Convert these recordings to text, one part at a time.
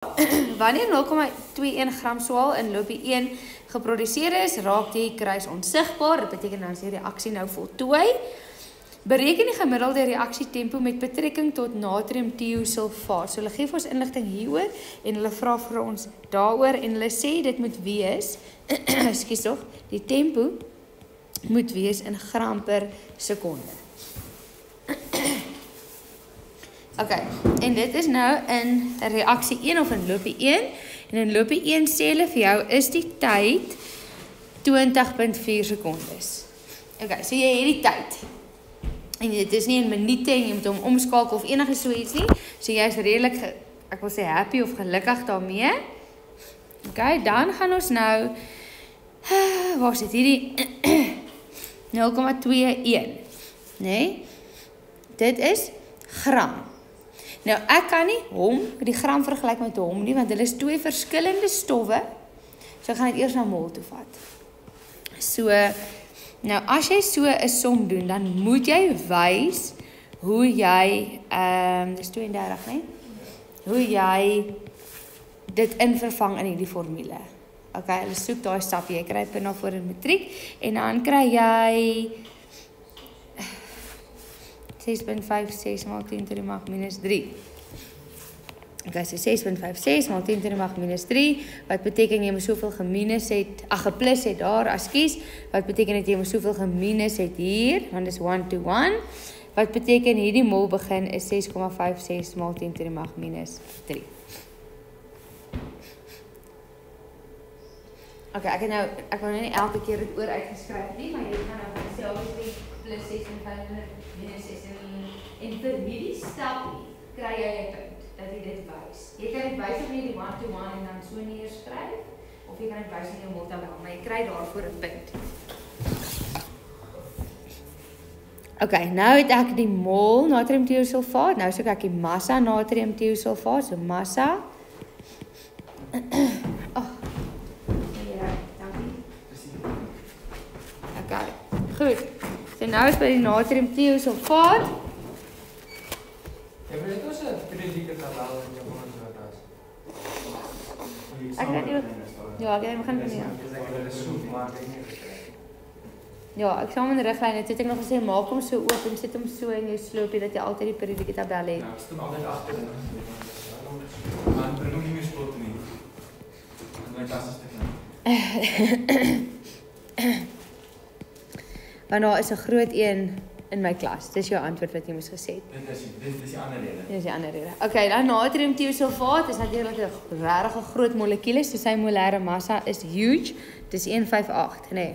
Wanneer 0,21 gram swaal in loopie 1 geproduseer is, raak die kruis onsigbaar. Dit beteken dan is die reaksie nou voltooi. Bereken die gemiddelde reaksietempo met betrekking tot natriumtiosulfaat. So hulle gee vir ons inligting hieroor en hulle vra vir ons daaroor en hulle sê dit moet wees, ekskuus tog, die tempo moet wees in gram per sekonde. Ok, en dit is nou in reaksie 1 of in loopie 1. En in loopie 1 sê hulle vir jou is die tyd 20.4 sekondes. Ok, so jy het die tyd. En dit is nie in minute en jy moet hom omskakel of enige so iets nie. So jy is redelik, ek wil sê happy of gelukkig daarmee. Ok, dan gaan ons nou, waar sit hierdie 0,21, nee, dit is gram. Nou ek kan nie die gram vergelyk met hom nie, want hulle is twee verskillende stowwe. So ek gaan dit eers na mol toe vat. So, nou as jy so 'n som doen, dan moet jy wys hoe jy, dis 32, nee? Hoe jy dit invervang in hierdie formule. Ok, hulle soek daai stap, jy kry punt daarvoor in matriek, en dan kry jy 6.56 maal 10 to die mag minus 3. Ok, so 6.56 maal 10 to die mag minus 3, wat beteken jy moet soveel geminus het, geplus het daar, askies, wat beteken dat jy moet soveel geminus het hier, want dit is 1 to 1, wat beteken hierdie mol begin is 6,56 maal 10 to die mag minus 3. Ok, ek wil nou nie elke keer dit oor uitgeskryf nie, maar jy gaan nou self plus 6.5 minus 6 en vir hierdie stapie kry jy 'n punt, dat jy dit wys. Jy kan dit wys op nie die 1 to 1 en dan so neerskryf, of jy kan dit wys in jou moltabel, maar jy kry daarvoor 'n punt. Ok, nou het ek die mol natriumtiosulfaat, nou soek ek die massa natriumtiosulfaat, so massa. Okay, goed. So nou is by die natriumtiosulfaat. Ja, maar dit was 'n periodieke tabel in jou onderwys. Ek het nie. Ja, ek begin van hier. Ja, ek saam in die riglyne het ek nog gesê maak hom so oop en sit hom so in jou sloopie dat jy altyd die periodieke tabel het. Ja, ek stem altyd agter. Maar bring hom nie meer spot nie. My tas is te klein. Want daar is 'n groot een in my klas. Dis jou antwoord wat jy moes gesê het. Dit is die ander rede. Dit is die ander rede. Okay, dan natriumtiosulfaat is natuurlik 'n regtig groot molekuul, so sy molêre massa is huge. Dis 158, nee.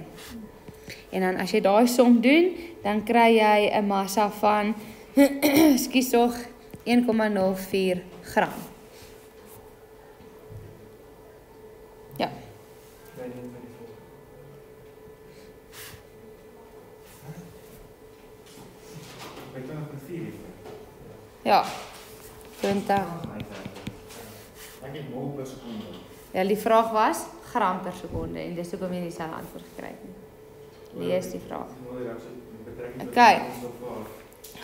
En dan as jy daai som doen, dan kry jy 'n massa van ekskuus tog 1,04 gram. Ja. Ja, 20. Ek het mol per sekonde. Ja, die vraag was gram per sekonde en dis hoekom jy dieselfde antwoord gekry het nie. Lees die vraag. Okay.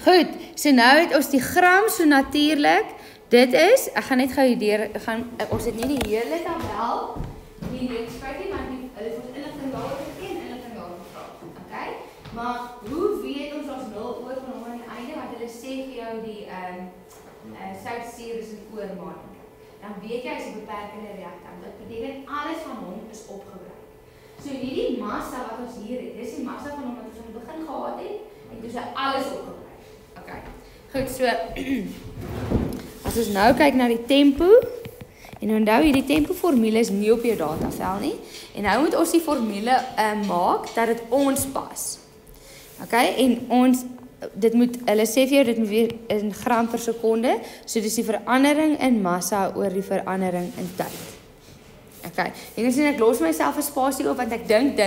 Goed, so nou het ons die gram, so natuurlik, dit is, ek gaan net gou hier ons het nie die hele tabel nie skryf nie, want hulle het ons inligting daaroor gegee en inligting daaroor gevra. Okay? Maar hoe weet ons ons 0 oor van hom aan die einde, want hulle sê vir jou die soutsuur is 'n oormating. Dan weet jy as 'n beperkende reaktant. Dit beteken alles van hom is opgebruik. So hierdie massa wat ons hier het, dis die massa van hom wat ons aan die begin gehad het en dis alles opgebruik. Okay. Goed, so as ons nou kyk na die tempo en onthou hierdie tempo formule is nie op jou datavel nie en nou moet ons die formule maak dat dit ons pas. Okay? En ons dit moet hulle sê vir jou dit moet weer in gram per sekonde, so dis die verandering in massa oor die verandering in tyd. Okay, en sien ek los myself 'n spasie op want ek dink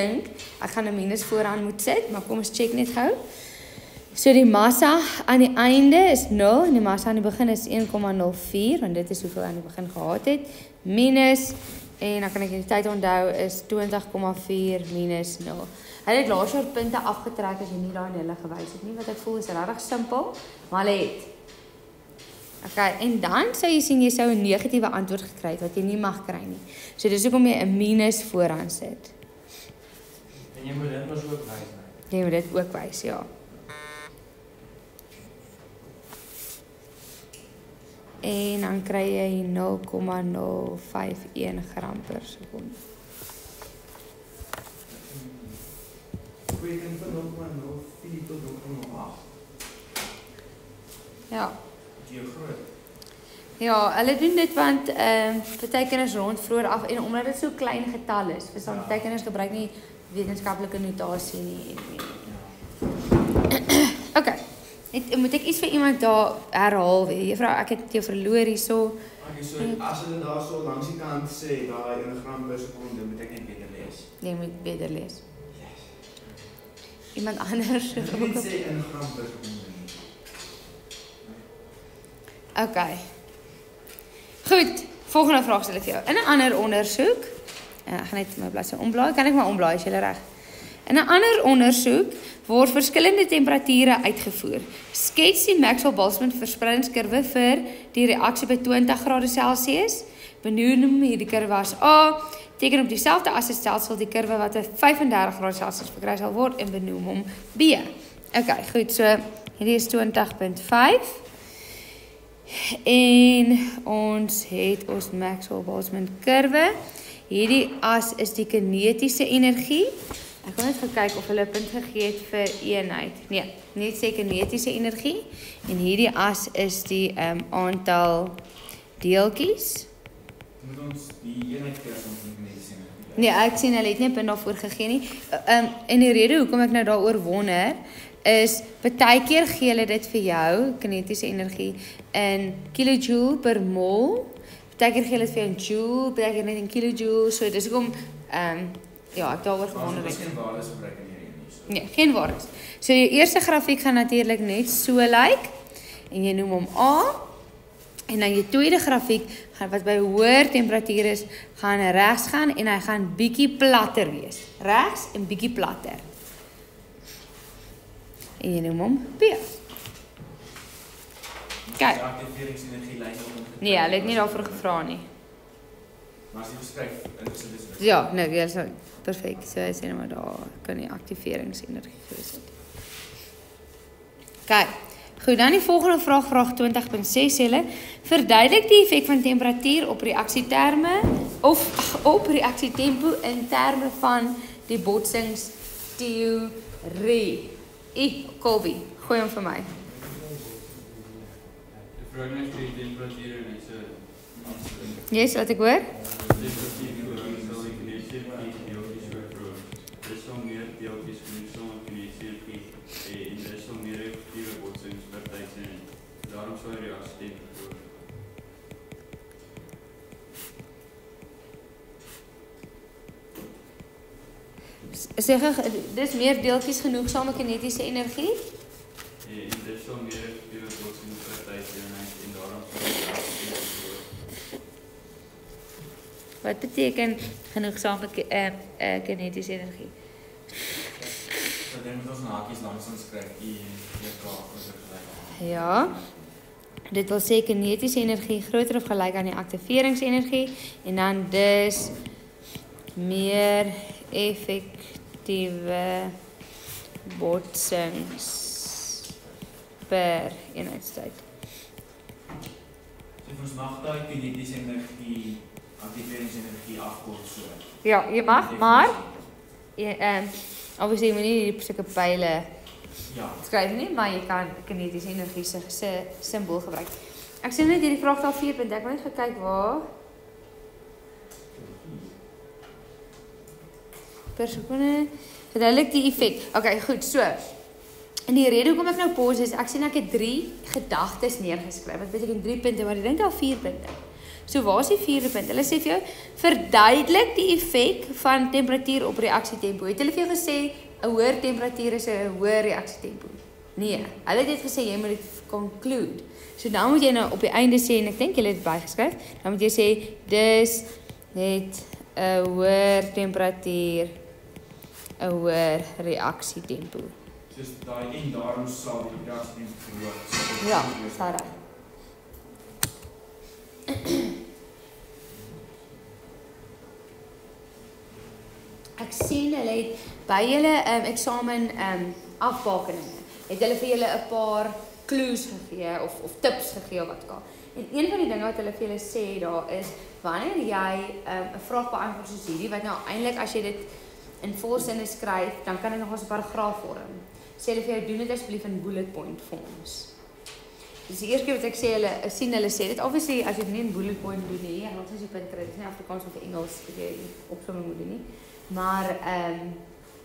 ek gaan 'n minus vooraan moet sit, maar kom ons check net gou. So die massa aan die einde is 0 en die massa aan die begin is 1,04 want dit is hoeveel aan die begin gehad het minus en dan kan ek die tyd onthou is 20,4 minus 0. Hulle het laas jaar punte afgetrek as jy nie daar in hulle gewys het nie, wat ek voel is regtig simpel, maar hulle het. Okay, en dan sou jy sien jy sou 'n negatiewe antwoord gekry het wat jy nie mag kry nie. So dis hoekom jy 'n minus vooraan sit. En jy moet dit mos ook wys, né? Jy moet dit ook wys, ja. En dan kry jy 0,051 gram per sekonde. Goeie kan van 0,04 tot 0,08. Ja. Jy groot. Ja, hulle doen dit want party kinders rond vroeër af en omdat dit so klein getal is, verstaan party kinders gebruik nie wetenskaplike notasie nie. Okay. Moet ek iets vir iemand daar herhaal weer? Juffrou, ek het jou verloor hierso. Okay, so as hulle daar so langs die kant sê daai 1 gram per sekonde, moet ek net beter lees. Jy moet beter lees. Yes. Iemand anders Ek moet net sê 1 gram per sekonde. Okay. Goed, volgende vraag stel ek vir jou. In 'n ander ondersoek, ek gaan net my bladsy omblaai, kan ek maar omblaai as jy reg. In 'n ander ondersoek word verskillende temperature uitgevoer. Skets die Maxwell-Boltzmann verspreidingskurwe vir die reaksie by 20 grade Celsius. Benoem hierdie kurwe as A. Teken op dieselfde as 'n stelsel die kurwe wat by 35 grade Celsius verkry sal word en benoem hom B. Okay, goed, so hierdie is 20.5. En ons het ons Maxwell-Boltzmann kurwe. Hierdie as is die kinetiese energie. Ek wil net kyk of hulle 'n punt gegee het vir eenheid. Nee, net sê kinetiese energie. En hierdie as is die aantal deeltjies. Moet ons die eenheid kry om die kinetiese energie? Nee, ek sien hulle het nie 'n punt daarvoor gegee nie. En die rede hoekom ek nou daaroor wonder is partykeer gee hulle dit vir jou kinetiese energie in kilojoule per mol. Partykeer gee hulle dit vir jou in joule, partykeer net in kilojoule. So dis hoekom ja, ek daaroor gewonder het. Geen waardes gebruik in hierdie nie. Nee, geen waardes. So jou eerste grafiek gaan natuurlik net so lyk en jy noem hom A. En dan jou tweede grafiek gaan wat by hoër temperatuur is, gaan regs gaan en hy gaan bietjie platter wees. Regs en bietjie platter. En jy noem hom B. Kyk. Die aktiveringsenergie lyn op. Nee, hulle het nie daarvoor gevra nie. Maar as jy beskryf, is dit Ja, nou, ja, so perfek. So sê net maar daar kan die aktiveringsenergie gewees het. Kyk. Goed, dan die volgende vraag, vraag 20.6 hulle. Verduidelik die effek van temperatuur op reaksieterme of op reaksietempo in terme van die botsingsteorie. Colby, gooi hom vir my. Die verhouding van die temperatuur en is Yes, laat ek hoor. die verhouding sal die kinetiese deeltjies oorvloei. Dis sal meer deeltjies genoeg sal om kinetiese energie en dis sal meer effektiewe botsingspartye zijn. Daarom sal die reaksie tempo verhoog. Sê dis meer deeltjies genoegsame kinetiese energie? En dis sal meer effektiewe botsingspartye zijn en daarom sal die reaksie tempo verhoog. Wat beteken genoegsame kinetiese energie? So dan moet ons na hakies langs ons skryf I en K of gelyk. Ja. Dit wil sê kinetiese energie groter of gelyk aan die aktiveringsenergie en dan dis meer effektiewe botsings per eenheidstyd. So ons mag daai kinetiese energie, aktiveringsenergie afkort so. Ja, jy mag, maar obviously jy moet nie die sulke pile skryf nie, maar jy kan kinetiese energie se simbool gebruik. Ek sien net hierdie vraag daar 4 punt. Ek wil net gekyk waar per sekonde verduidelik die effek. Okay, goed, so. En die rede hoekom ek nou pause is, ek sien ek het 3 gedagtes neergeskryf. Wat beteken 3 punte, maar ek dink daar 4 punte. So waar is die 4de punt? Hulle sê vir jou, verduidelik die effek van temperatuur op reaksietempo. Het hulle vir jou gesê 'n hoër temperatuur is 'n hoër reaksietempo? Nee, hulle het gesê jy moet dit conclude. So dan moet jy nou op die einde sê en ek dink julle het dit bygeskryf. Dan moet jy sê dis het 'n hoër temperatuur, 'n hoër reaksietempo. Soos daai en daarom sal die reaksietempo verhoog. Ja, dis reg. Ek sien hulle het by julle eksamen afbakeninge. Het hulle vir julle 'n paar clues gegee of tips gegee of wat ook al. En een van die dinge wat hulle vir julle sê daar is wanneer jy 'n vraag beantwoord soos hierdie wat nou eintlik as jy dit in volsinne skryf, dan kan dit nog as 'n paragraaf vorm. Sê hulle vir jou doen dit asseblief in bullet point forms. Dis die eerste keer wat ek sê hulle sê dit. Obviously as jy dit nie in bullet point doen nie, en ons as jy punt kry, dis nie Afrikaans of Engels wat jy opsomming moet doen nie. Maar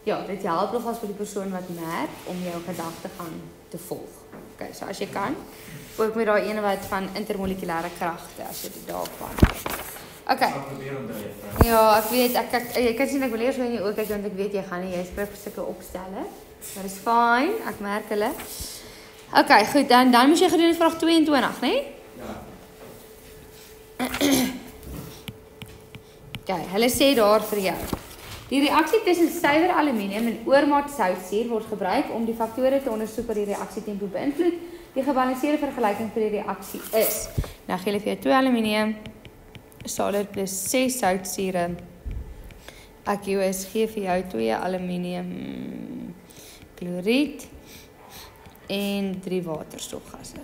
ja, dit help nogals vir die persoon wat merk om jou gedagtegang te volg. Okay, so as jy kan, ook met daai ene wat van intermolekulêre kragte as jy dit daarvan. Okay. Ja, ek weet ek kan sien ek wil eers in jou oë kyk want ek weet jy gaan nie jy skryf sulke opstelle. Maar dis fyn, ek merk hulle. Okay, goed, dan moet jy gedoen vraag 22, né? Ja. Okay, hulle sê daar vir jou. Die reaksie tussen suiwer aluminium en oormaat soutsuur word gebruik om die faktore te ondersoek wat die reaksietempo beïnvloed. Die gebalanseerde vergelyking vir die reaksie is. Nou gee hulle vir jou 2 aluminium solid plus 6 soutsure. Aqueous gee vir jou 2 aluminium kloried en 3 waterstofgasse.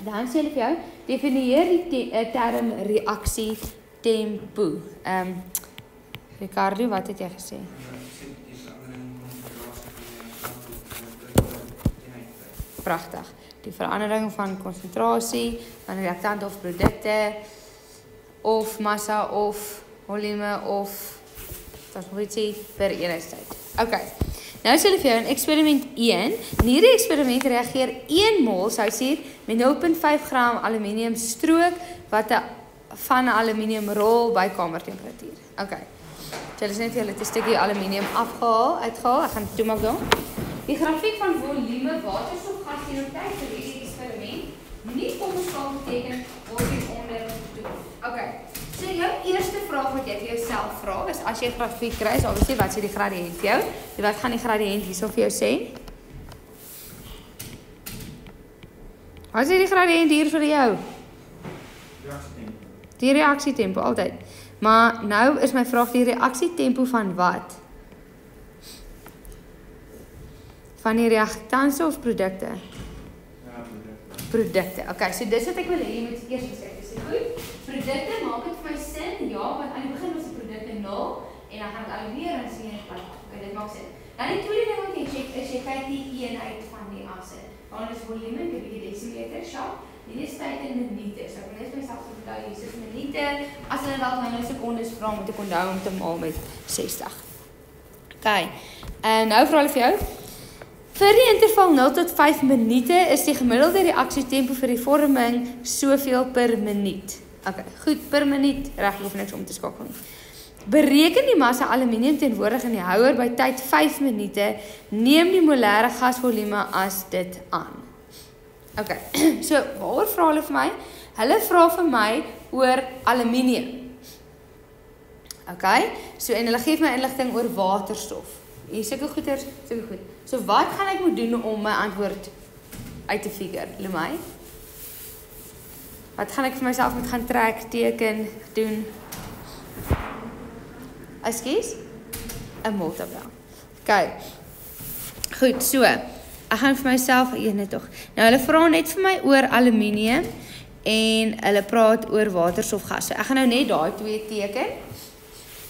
Dan sê hulle vir jou, definieer die term reaksie tempo. Ricardo, wat het jy gesê? Pragtig. Die verandering van konsentrasie van reaktant of produkte of massa of volume of dat is nog ietsie per eenheidstyd. Okay. Nou sê hulle vir jou in eksperiment 1, in hierdie eksperiment reageer 1 mol soutsuur met 0,5 gram aluminium strook wat van 'n aluminium rol by kamertemperatuur. Okay. So hulle is net vir julle 'n stukkie aluminium uitgehaal. Ek gaan dit toemaak dan. Die grafiek van volume waterstofgas teenoor tyd vir hierdie eksperiment nie kommersieel beteken word hieronder gedoen. Okay. So jou eerste vraag wat jy vir jouself vra is as jy 'n grafiek kry, is obviously wat sê die gradiënt vir jou? Wat gaan die gradiënt hierso vir jou sê? Wat sê die gradiënt hier vir jou? Die reaksietempo altyd. Maar nou is my vraag die reaksietempo van wat? Van die reaktanse of produkte? Ja, Produkte. Okay, so dis wat ek wil hê jy moet eers sê. Dis goed. Produkte maak dit vir my sin. Ja, want aan die begin was die produkte 0 en dan gaan dit al weer en sien ek wat. Okay, dit maak sin. Dan die tweede ding wat jy check is jy kyk die eenheid van die asse. Want dit is volume, ek bietjie desimeter, sharp. Dit is tyd in minute. So ek wil net myself onthou hier is minute. As hulle dalk nou sekondes vra, moet ek onthou om te maal met 60. Okay. En nou vra hulle vir jou vir die interval 0 tot 5 minute is die gemiddelde reaksietempo vir die vorming soveel per minuut. Okay, goed, per minuut, reg, hoef niks om te skakel nie. Bereken die massa aluminium teenwoordig in die houer by tyd 5 minute, neem die molêre gasvolume as dit aan. Okay, so waaroor vra hulle vir my? Hulle vra vir my oor aluminium. Okay, so en hulle gee my inligting oor waterstof. Hier sulke goeders, sulke goed. So wat gaan ek moet doen om my antwoord uit te figure, Lemay? Wat gaan ek vir myself moet gaan trek, teken, doen? Ekskuus? 'n moltabel. Okay. Goed, so. Ek gaan vir myself net tog. Nou hulle vra net vir my oor aluminium en hulle praat oor waterstofgas. So ek gaan nou net daai twee teken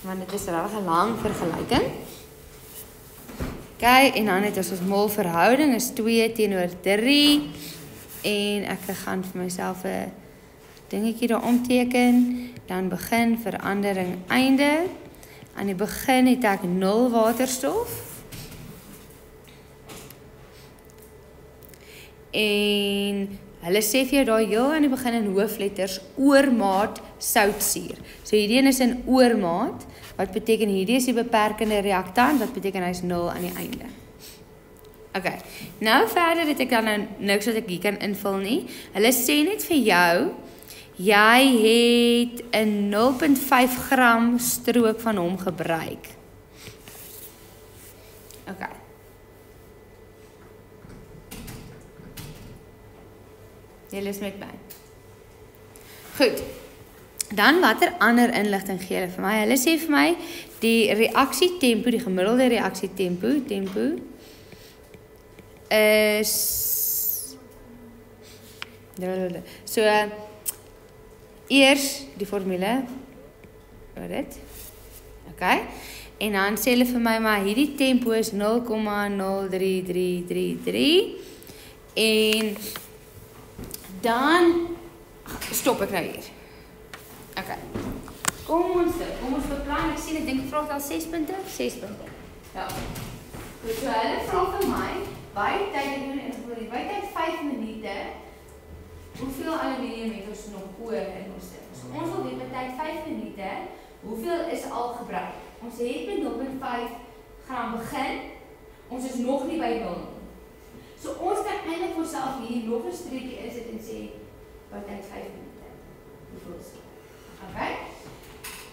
want dit is regtig 'n lang vergelyking. Okay, en dan het ons mol verhouding is 2 teenoor 3 en ek gaan vir myself 'n dingetjie daar omteken, dan begin verandering einde. Aan die begin het ek 0 waterstof. En hulle sê vir jou daar heel aan die begin in hoofletters oormaat soutsuur. So hierdie een is in oormaat. Wat beteken hierdie is die beperkende reaktant, wat beteken hy is 0 aan die einde. Okay, nou verder het ek dan nou niks wat ek hier kan invul nie. Hulle sê net vir jou, jy het 'n 0,5 gram strook van hom gebruik. Okay. Jy lees met my. Goed. Dan watter ander inligting gee hulle vir my? Hulle sê vir my die reaksietempo, die gemiddelde reaksietempo, is so eers die formule oor dit. Okay? En dan sê hulle vir my maar hierdie tempo is 0,03333 en dan stop ek nou hier. Okay. Kom ons beplan. Ek sien ek dink ek vra al 6 punte. 6 punte. Ja. So hulle vra vir my by tyd 5 minute. Hoeveel aluminium het ons nog oor in ons sit? So ons wil weet met tyd 5 minute, hoeveel is al gebruik? Ons het met 0,5 gram begin. Ons is nog nie by 0. So ons kan eintlik vir onsself hier nog 'n streepie insit en sê by tyd 5 minute. Hoeveel is dit? Okay?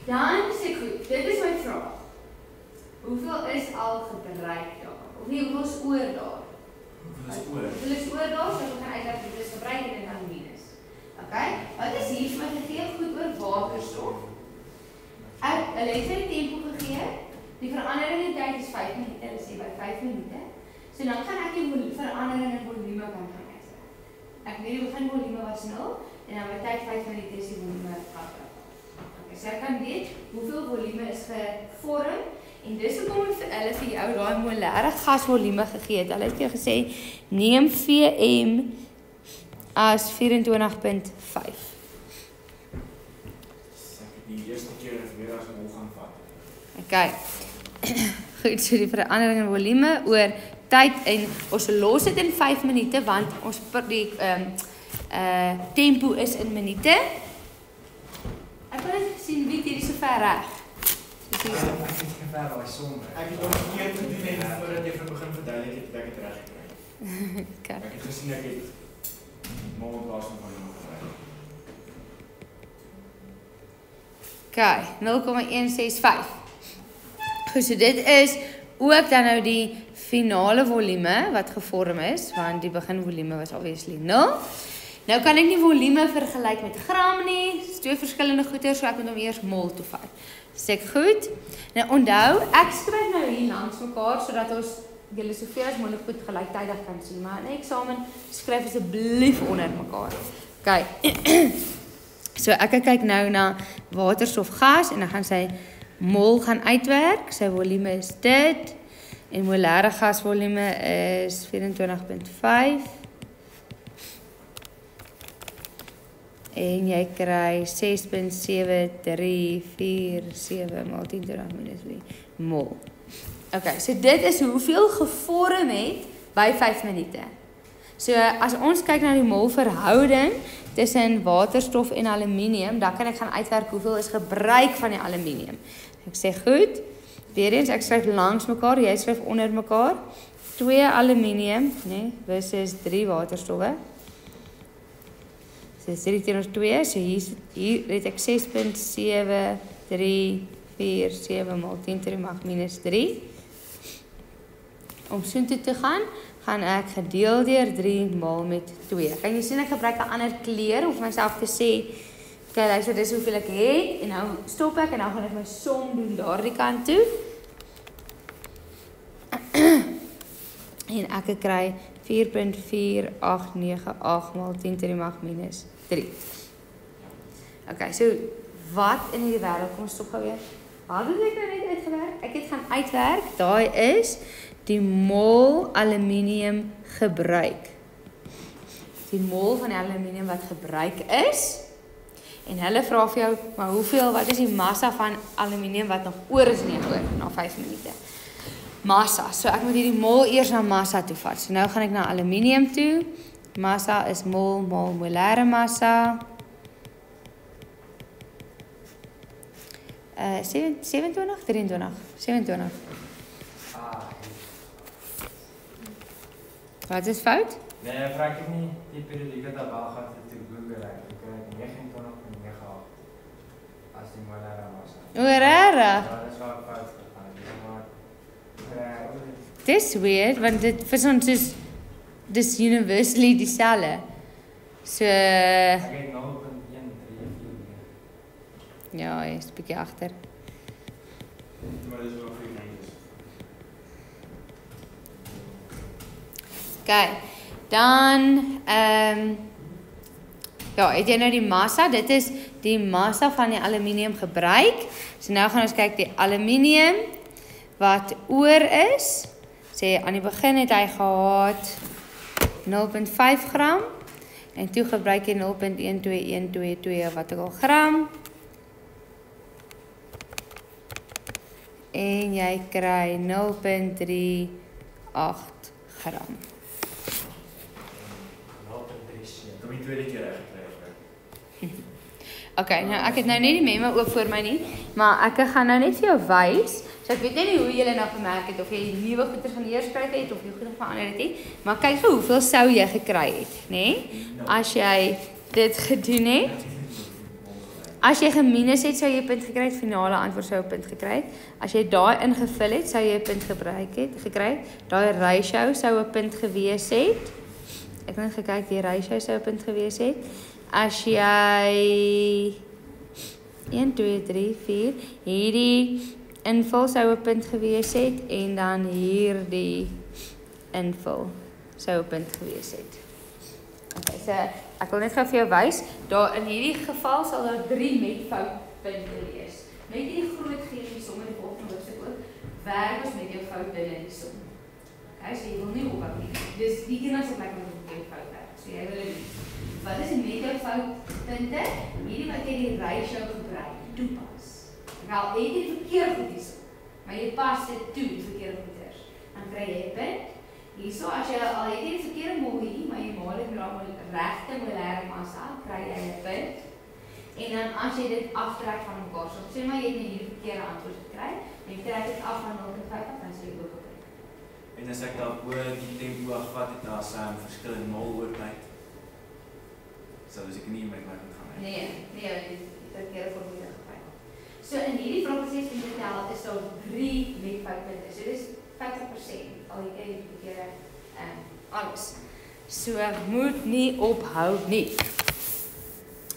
Dan sê ek goed, dit is my vraag. Hoeveel is al gebruik daar? Of nie, hoeveel is oor daar? Hoeveel is oor daar, so ek kan uitwerk hoeveel is gebruik en dan minus. Okay? Wat is hier vir my gegee? Goed oor waterstof. Hulle het vir die tempo gegee. Die verandering in tyd is 5 minute, hulle sê by 5 minute. So dan kan ek die verandering in volume kan gaan uitwerk. Ek weet die begin volume was 0 en dan by tyd 5 minute is die volume gehad. So ek kan weet hoeveel volume is gevorm en dis hoekom ek vir hulle vir jou daai molêre gasvolume gegee het. Hulle het vir jou gesê neem Vm as 24.5. Die eerste keer weer as mol gaan vat. Okay. Goed, so die verandering in volume oor tyd en ons los dit in 5 minute want ons die tempo is in minute. Ek wil net sien wie hier so ver reg. Ek het gever daai som. Ek het nog verkeerd gedoen en voordat jy vir begin verduidelik het ek dit reg gekry. Okay. Ek het gesien ek het mol in plaas van volume gebruik. Okay, 0,165. Goed, so dit is ook dan nou die finale volume wat gevorm is, want die beginvolume was obviously 0. Nou kan ek nie volume vergelyk met gram nie. Dis twee verskillende goeder, so ek moet hom eers mol toevat. Dis ek goed. Nou onthou, ek skryf nou hier langs mekaar sodat ons julle soveel as moontlik goed gelyktydig kan sien, maar in 'n eksamen skryf asseblief onder mekaar. Okay. So ek kyk nou na waterstof gas en dan gaan sy mol gaan uitwerk. Sy volume is dit en molêre gasvolume is 24.5. En jy kry 6.7347 maal 10 to die minus 3 mol. Okay, so dit is hoeveel gevorm het by 5 minute. So as ons kyk na die mol verhouding tussen waterstof en aluminium, dan kan ek gaan uitwerk hoeveel is gebruik van die aluminium. Ek sê goed. Weer eens, ek skryf langs mekaar, jy skryf onder mekaar. 2 aluminium, nee, versus 3 waterstowwe. So 3 teenoor 2, so hier het ek 6.7347 maal 10 to die mag minus 3. Om soontoe te gaan ek gedeel deur 3 maal met 2. Kan jy sien ek gebruik 'n ander kleur om myself te sê, okay, luister, dis hoeveel ek het en nou stop ek en nou gaan ek my som doen daardie kant toe. En ek kry 4.4898 maal 10 to die mag minus 3. Okay, so wat in hierdie wêreld, kom ons stop gou weer. Wat het ek nou net uitgewerk? Ek het gaan uitwerk, daai is die mol aluminium gebruik. Die mol van die aluminium wat gebruik is. En hulle vra vir jou, maar hoeveel, wat is die massa van aluminium wat nog oor is nie oor na 5 minute? Massa. So ek moet hierdie mol eers na massa toe vat. So nou gaan ek na aluminium toe. Massa is mol maal molêre massa. 27, 23, 27. Wat is fout? Nee, ek vraag ek nie die periodieke tabel gehad het te Google ek. Ek kry 29.98 as die molêre massa. O, rare. Ja, dis waar ek fout gegaan het. Dis weird, want dit vir ons is dis universally dieselfde. So ek het 0.1347 Ja, hy is 'n bietjie agter. Maar dis wel goed netjies. Okay. Dan ja, het jy nou die massa, dit is die massa van die aluminium gebruik. So nou gaan ons kyk die aluminium wat oor is. Sê aan die begin het hy gehad 0.5 gram en toe gebruik jy 0.12122 wat ook al gram. En jy kry 0.38 gram. Kom die tweede keer reg gekry. Okay, nou ek het nou nie die memo oop voor my nie, maar ek gaan nou net vir jou wys. So ek weet nie hoe julle nou gemerk het of jy nuwe goeder gaan neerskryf het of jy goeder verander het nie, maar kyk gou hoeveel sou jy gekry het, nê? As jy dit gedoen het. As jy geminus het, sou jy 'n punt gekry het, finale antwoord sou 'n punt gekry het. As jy daai ingevul het, sou jy 'n punt gekry. Daai ratio sou 'n punt gewees het. Ek het gekyk, die ratio sou 'n punt gewees het. As jy 1 2 3 4 hierdie invul sou 'n punt gewees het en dan hierdie invul sou 'n punt gewees het. Okay, so ek wil net gou vir jou wys, daar in hierdie geval sal daar 3 metfoutpunte wees. Met hierdie groot geeltjie som in die volgende hoofstuk ook, werk ons met jou fout binne die som. Okay, so jy wil nie ophou nie. Dis die enigste plek waar jy fout werk. So jy wil dit. Wat is 'n metfoutpunte? Hierdie wat jy die ratio gebruik, toepas. Wel, jy het die verkeerde goedies, maar jy pas dit toe, die verkeerde goeders. Dan kry jy 'n punt. Hierso, as jy al het die verkeerde molie, maar jy maal dit met die regte molêre massa, kry jy 'n punt. En dan as jy dit aftrek van mekaar, so sê maar jy het nie die verkeerde antwoord gekry, en jy trek dit af van 0.5 dan sê jy ook 'n punt. En as ek dan oor die tempo afvat het as verskillende moloortyd, sal ek nie met my gaan hê. Nee, dit verkeerde formule gebruik. So in hierdie proses van die tel is daar 3 metfoutpunte. So dis 50% al die verkeerde alles. So moet nie ophou nie.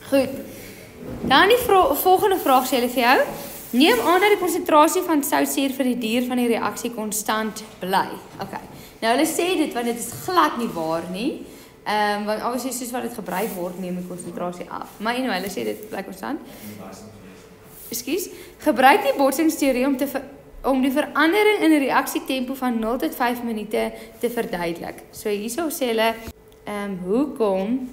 Goed. Dan die volgende vraag sê hulle vir jou. Neem aan dat die konsentrasie van soutsuur vir die duur van die reaksie konstant bly. Okay. Nou hulle sê dit want dit is glad nie waar nie. Want obviously soos wat dit gebruik word, neem die konsentrasie af. Maar anyway, hulle sê dit bly konstant. Ekskuus. Gebruik die botsingsteorie om die verandering in die reaksietempo van 0 tot 5 minute te verduidelik. So hierso sê hulle hoekom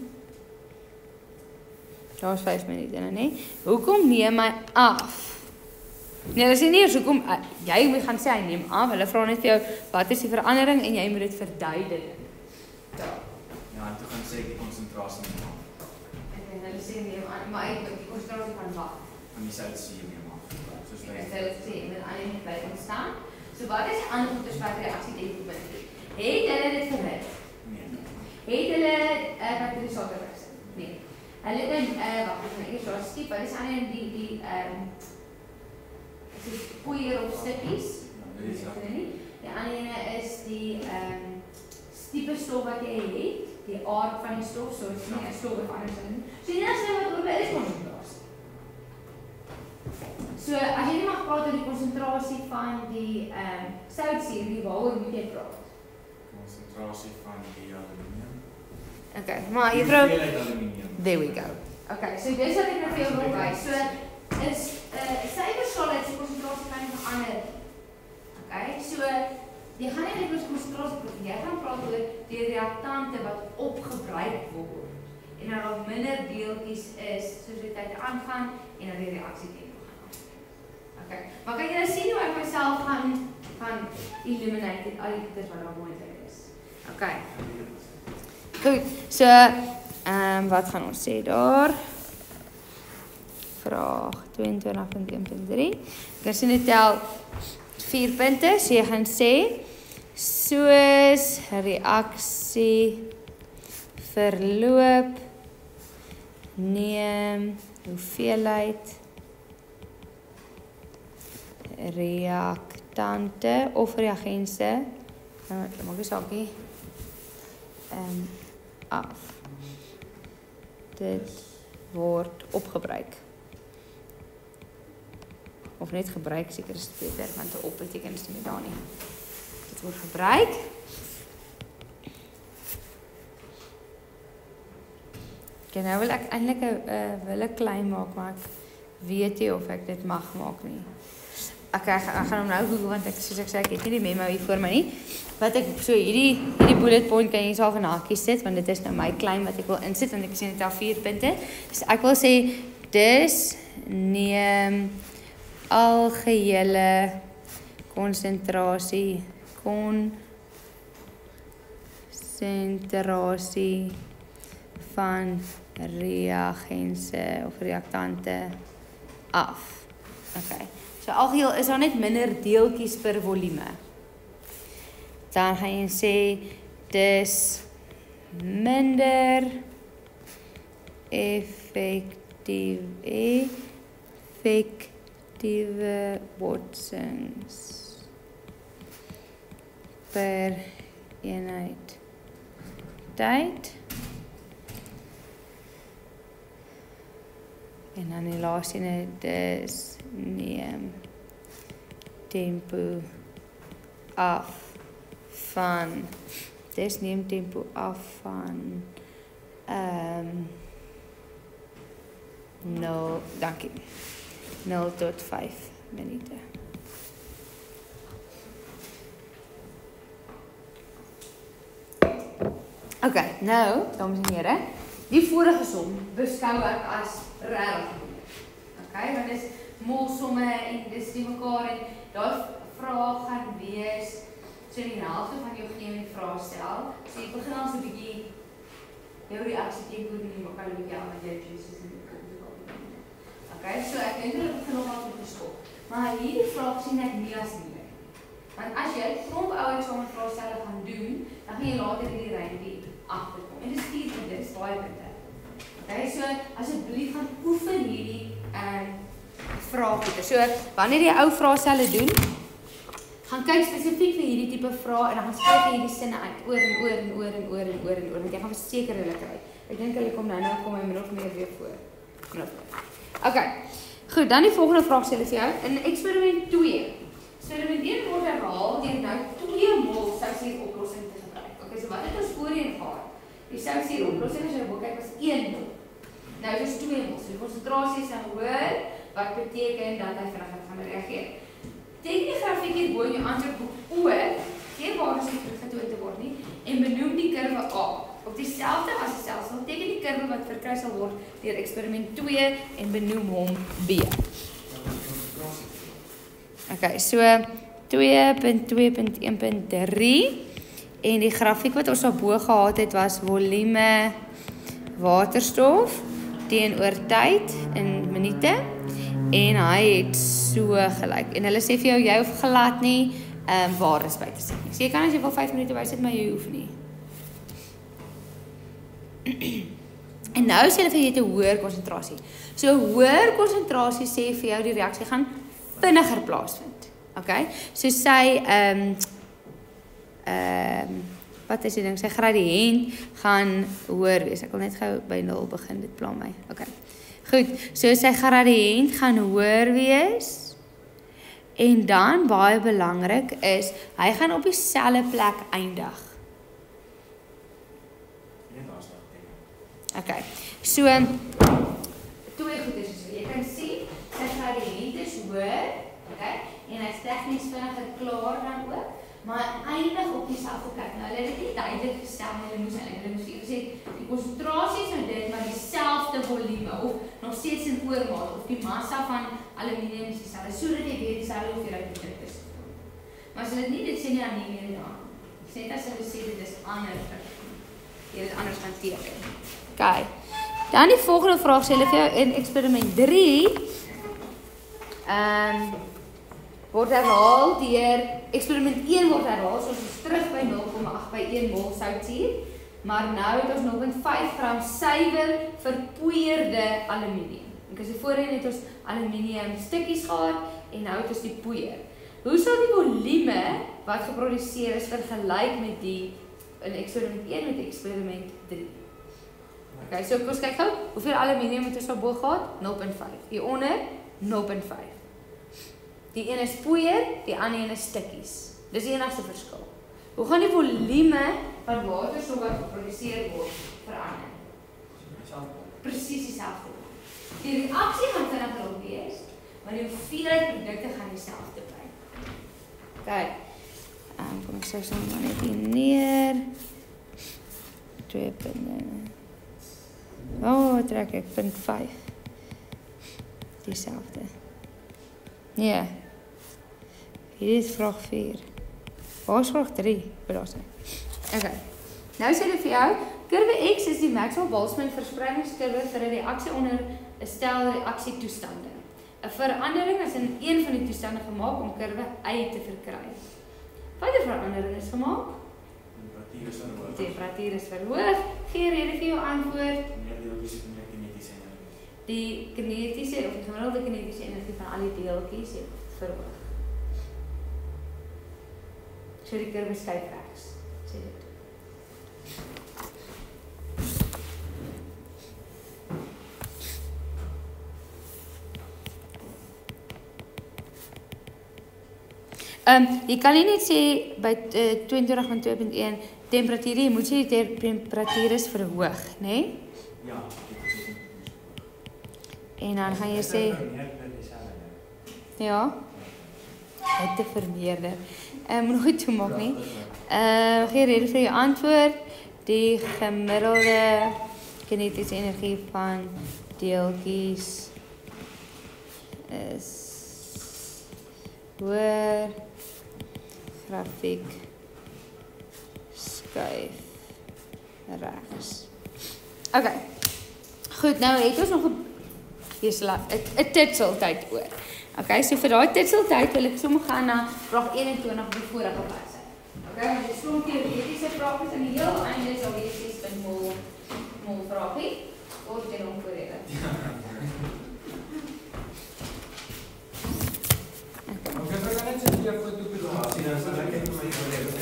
daar's 5 minute nou, nê? Hoekom neem hy af? Nee, hulle sê nie eers hoekom jy moet gaan sê hy neem af. Hulle vra net vir jou wat is die verandering en jy moet dit verduidelik. Ja, en toe gaan sê die konsentrasie neem af. En hulle sê neem aan, maar die konsentrasie van wat? Van die soutsuur neem af. Soos Ek sê met ander nie bly ontstaan. So wat is die ander goeders wat reaksietempo beïnvloed? Het hulle dit verrig? Nee. Het hulle katalysatoor gesit? Nee. Hulle dan wag, ek gaan eers daar skiep, wat is ander die is dit poeier of stippies? Die ander ene is die tipe stof wat jy het, die aard van die stof, so is nie 'n stof of anders nie. So die enigste wat oor is konsentrasie. So as jy nie mag praat oor die konsentrasie van die soutsuur, waaroor moet jy praat? Konsentrasie van die aluminium. Okay, maar juffrou, aluminium. there we go. Okay, so dis wat ek nou vir jou wil wys. So is suiwer solids se konsentrasie kan nie verander. Okay, so jy gaan nie net oor konsentrasie praat, jy gaan praat oor die reaktante wat opgebruik word. En dan daar minder deeltjies is soos die tyd aangaan en dan die reaksietempo gaan af. Okay, maar kan jy nou sien hoe ek myself gaan eliminate al die goeders wat daar moontlik is. Okay. Goed, so wat gaan ons sê daar? Vraag 22.1.3. Ek sien dit tel 4 punte, so jy gaan sê soos reaksie verloop neem hoeveelheid reaktante of reagense maak ek saakie af. Dit word opgebruik. of net gebruik, seker is dit beter, want 'n opbeteken is nie daar nie. Dit word gebruik. Nou wil ek eintlik 'n wille klein maak, maar ek weet nie of ek dit mag maak nie. Ek gaan hom nou Google, want soos ek sê, ek het nie die memo hier voor my nie. Wat ek so hierdie bullet point kan jy self in hakies sit, want dit is nou my klein wat ek wil insit, want ek sien dit al 4 punte. Dus ek wil sê dis neem algehele konsentrasie van reagense of reaktante af. Okay. So algeheel is daar net minder deeltjies per volume. Dan gaan jy sê dis minder effektiewe botsings per eenheid tyd. En dan die laaste ene, dis neem tempo af van, dis neem tempo af van 0 tot 5 minute. Okay, nou, dames en here, die vorige som beskou ek as regtig goed. Okay, want dis molsomme en dis die mekaar en daai vraag gaan wees so die helfte van jou chemie vrae stel. So jy begin al so 'n bietjie jou reaksie teen goed in mekaar met jou met jou juices en die okay, so ek dink dit begin nog wat met skop. Maar hierdie vraag sien ek nie as moeilik. Want as jy klomp ouer somme vraestelle gaan doen, dan gaan jy later hierdie rympie agterkom. En dis 4 punte, dis baie punte. Okay, so asseblief gaan oefen hierdie vraaggoede. So wanneer jy ou vraestelle doen, gaan kyk spesifiek vir hierdie tipe vrae en dan gaan skryf jy hierdie sinne uit oor en oor en oor en oor en oor en oor. Want jy gaan verseker hulle kry. Ek dink hulle kom nou kom hy min of meer weer voor. Okay. Goed, dan die volgende vraagstelle vir jou in eksperiment 2. Eksperiment 1 word herhaal deur nou 2 mol sousuur oplossing te gebruik. Okay, so wat het ons voorheen gehad? Die sousuur oplossing as jy wil kyk was 1 mol. Nou dis 2 mol. So die konsentrasie is nou hoër, wat beteken dat hy vinniger gaan reageer. Teken die grafiek hier bo in jou antwoordboek oor, geen waardes nie teruggetoon te word nie, en benoem die kurwe A. Op dieselfde as die stelsel, teken die kurwe wat verkry sal word deur eksperiment 2 en benoem hom B. Okay, so 2.2.1.3 en die grafiek wat ons daarbo gehad het was volume waterstof teenoor tyd in minute en hy het so gelyk. En hulle sê vir jou jy hoef glad nie waardes by te sit nie. So jy kan as jy wil 5 minute bysit, maar jy hoef nie. En nou sê hulle vir jy het 'n hoër konsentrasie. So 'n hoër konsentrasie sê vir jou die reaksie gaan vinniger plaasvind. Okay? So sy wat is die ding? Sy gradiënt gaan hoër wees. Ek wil net gou by 0 begin, dit pla my. Okay. Goed. So sy gradiënt gaan hoër wees. En dan baie belangrik is hy gaan op dieselfde plek eindig. Okay. So 2 goed is so. Jy kan sien sy gradiënt is hoër, okay? En hy's tegnies vinniger klaar dan ook, maar eindig op dieselfde plek. Nou hulle het dit nie duidelik gestel nie, hulle moes gesê die konsentrasie is nou dit, maar dieselfde volume of nog steeds in oormaat of die massa van aluminium is dieselfde, sodat jy weet dieselfde hoeveelheid gedruk is. Maar as hulle dit nie dit sê nie dan nie meer daar. Sê dit as hulle sê dit is anders. Jy het anders gaan teken. Okay. Dan die volgende vraag sê hulle vir jou in eksperiment 3 word herhaal deur eksperiment 1 word herhaal, so ons is terug by 0,8 by 1 mol soutsuur, maar nou het ons 0,5 gram suiwer verpoeierde aluminium. Ek sê voorheen het ons aluminium stukkies gehad en nou het ons die poeier. Hoe sal die volume wat geproduseer is vergelyk met die in eksperiment 1 met eksperiment 3? Okay, so kom ons kyk gou, hoeveel aluminium het ons daarbo gehad? 0,5. Hieronder 0,5. Die een is poeier, die ander een is stikkies. Dis die enigste verskil. Hoe gaan die volume van waterstof wat geproduseer word verander? Presies dieselfde. Die reaksie gaan vinniger wees, maar die hoeveelheid produkte gaan dieselfde bly. Kyk. Kom ek sou sommer net hier neer. 2 punte. Trek ek punt 5. Dieselfde. Nee. Hier is vraag 4. Waar is vraag 3? Okay. Nou sê dit vir jou, kurwe X is die Maxwell-Boltzmann verspreidingskurwe vir 'n reaksie onder 'n stel reaksietoestande. 'n Verandering is in een van die toestande gemaak om kurwe Y te verkry. Watter verandering is gemaak? Temperatuur is verhoog. Gee rede vir jou antwoord. Die kinetiese of die gemiddelde kinetiese energie van al die deeltjies het verhoog. So die kurwe skuif regs. Sê dit. Jy kan nie net sê by 22.2.1 temperatuur, jy moet sê die temperatuur is verhoog, né? Nee? Ja. En dan gaan jy sê ja. Hitte vermeerder. Moet goed toemaak nie. Gee rede vir jou antwoord. Die gemiddelde kinetiese energie van deeltjies is hoër. Grafiek skuif regs. Okay. Goed, nou het ons nog 'n titseltyd oor. Okay, so vir daai titseltyd wil ek sommer gaan na vraag 21 by vorige passe. Okay, want dit is klomp teoretiese vrae en die heel einde sal wees 6.0 vragie. Word jy hom voorrede. Okay, dan kan ek net weer foto plaas. Dan sal ek net my voorrede.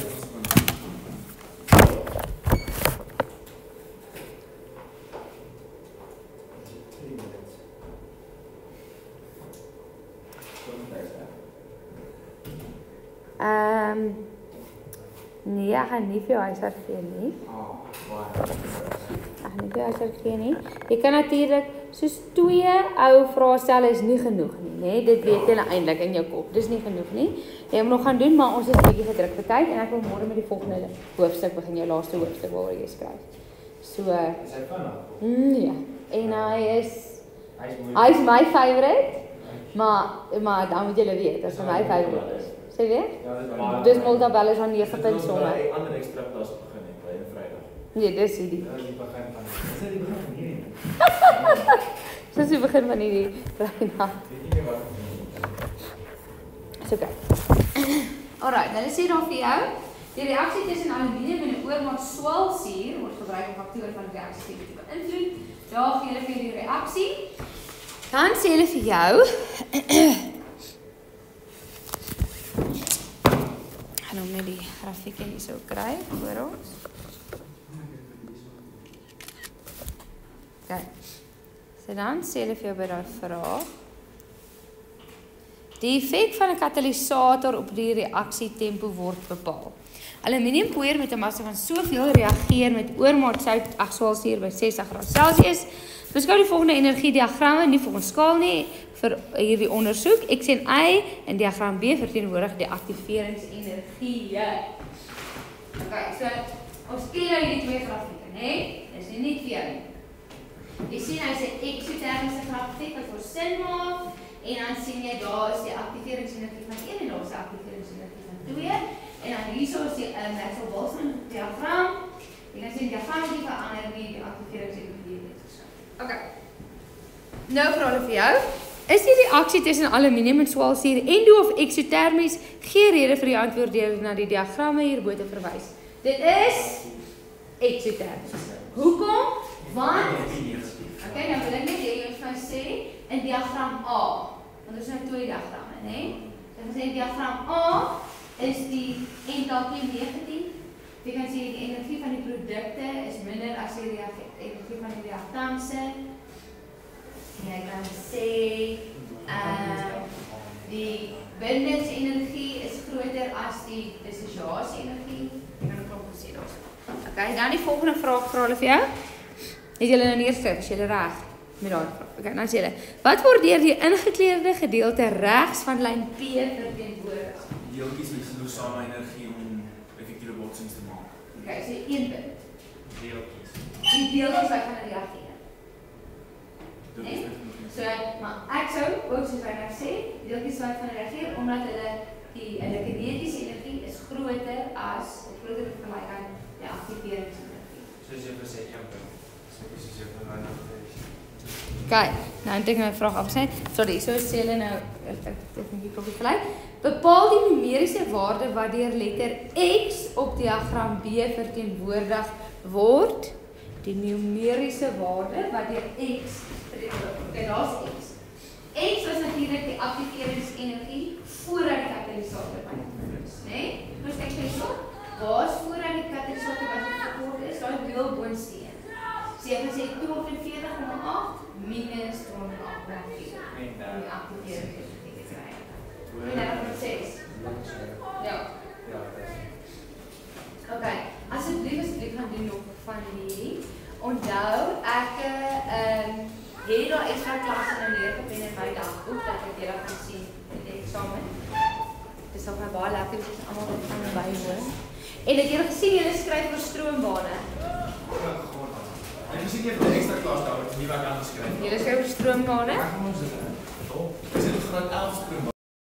Nee, ek gaan nie vir jou huiswerk gee nie. Ek gaan nie vir jou huiswerk gee nie. Jy kan natuurlik soos 2 ou vrae stel is nie genoeg nie, né? Dit weet jy eintlik in jou kop. Dis nie genoeg nie. Jy moet nog gaan doen, maar ons is bietjie gedruk vir tyd en ek wil môre met die volgende hoofstuk begin, jou laaste hoofstuk waaroor jy skryf. So, is hy vinnig? Ja. En hy is my favourite. Maar dan moet julle weet, as hy my favourite is. Sê weer? Ja, dis Moltabel is aan 9 somme. Die ander ekstra klas begin het by 'n Vrydag. Nee, dis hierdie. Dis die begin van. Dis die begin van hierdie. Dis die begin van hierdie Vrydag. Weet nie wat. Dis okay. Alright, nou sê dan vir jou, die reaksie tussen aluminium en 'n oormaat swaalsuur word gebruik om faktore van reaksie te beïnvloed. Daar gee hulle vir die reaksie. Dan sê hulle vir jou gaan nou net die grafieke hier so kry vir ons. Okay. So dan sê hulle vir jou by daai vraag. Die effek van 'n katalisator op die reaksietempo word bepaal. Aluminiumpoeier met 'n massa van soveel reageer met oormaat swaalsuur by 60°C. Beskou die volgende energiediagramme nie volgens skaal nie vir hierdie ondersoek. X en Y in diagram B verteenwoordig die aktiveringsenergie. Okay, so ons ken nou hierdie twee grafieke, né? Dis nie vir jou nie. Jy sien hy sê eksotermiese grafiek wat vir sin maak en dan sien jy daar is die aktiveringsenergie van 1 en daar is die aktiveringsenergie van 2 en dan hierso is die Maxwell-Boltzmann diagram. Jy kan sien die diagram nie verander nie, die aktiveringsenergie het gesien. Okay. Nou vra hulle vir jou, is die reaksie tussen aluminium en swaalsuur endo of eksotermies? Gee rede vir die antwoord deur na die diagramme hierbo te verwys. Dit is eksotermies. Hoekom? Want okay, nou wil ek net hê jy moet vir my sê in diagram A. Want ons het nou twee diagramme, né? So ons sê in diagram A is die entalpie negatief. Jy kan sê die energie van die produkte is minder as die energie van die reaktanse. Jy kan sê die bindingsenergie is groter as die dissosiasie-energie. Ek kan 'n klomp gesê daarso. Okay, dan die volgende vraag vra hulle vir jou. Het julle nou neergeskryf, is julle reg met daai vraag? Okay, dan sê hulle, wat word deur die ingekleurde gedeelte regs van lyn P verteenwoordig? Deeltjies met siloosame energie om effektiewe botsings te maak. Okay, so 1 punt. Deeltjies. Die deeltjies wat gaan reageer. Nee? So, maar ek sou ook soos hy nou sê, deeltjies wat gaan reageer omdat hulle kinetiese energie is groter as groter vergelyk aan die aktiveringsenergie. Soos jy gesê 1 punt. Soos jy van nou Okay, nou het ek my vraag afgesny. Sorry, so sê hulle nou, ek het nie probeer gelyk. Bepaal die numeriese waarde wat deur letter X op diagram B verteenwoordig word. Die numeriese waarde wat deur X verteenwoordig word. Okay, daar's X. X was natuurlik die aktiveringsenergie voordat die katalisator bygevoeg is, né? Nou kyk jy so, waar is voordat die katalisator bygevoeg is? Daai deel boonste een. So jy gaan sê 42,8 minus 12,4. En die aktiveringsenergie te kry. En dan op 6. Ja. Ja, Okay, asseblief gaan doen nog van hierdie. Onthou, ek het daar extra klasse nou neergepen in my dagboek, dat ek julle kan sien in die eksamen. Dit is ook my baie lekker, dit is allemaal wat van my byhoor. En ek het gesien, julle skryf vir stroombane. En jy sien jy vir die extra klas daar, wat nie wat anders skryf. Julle skryf vir stroombane? Ek gaan ons dit. Is dit graad 11 stroombane?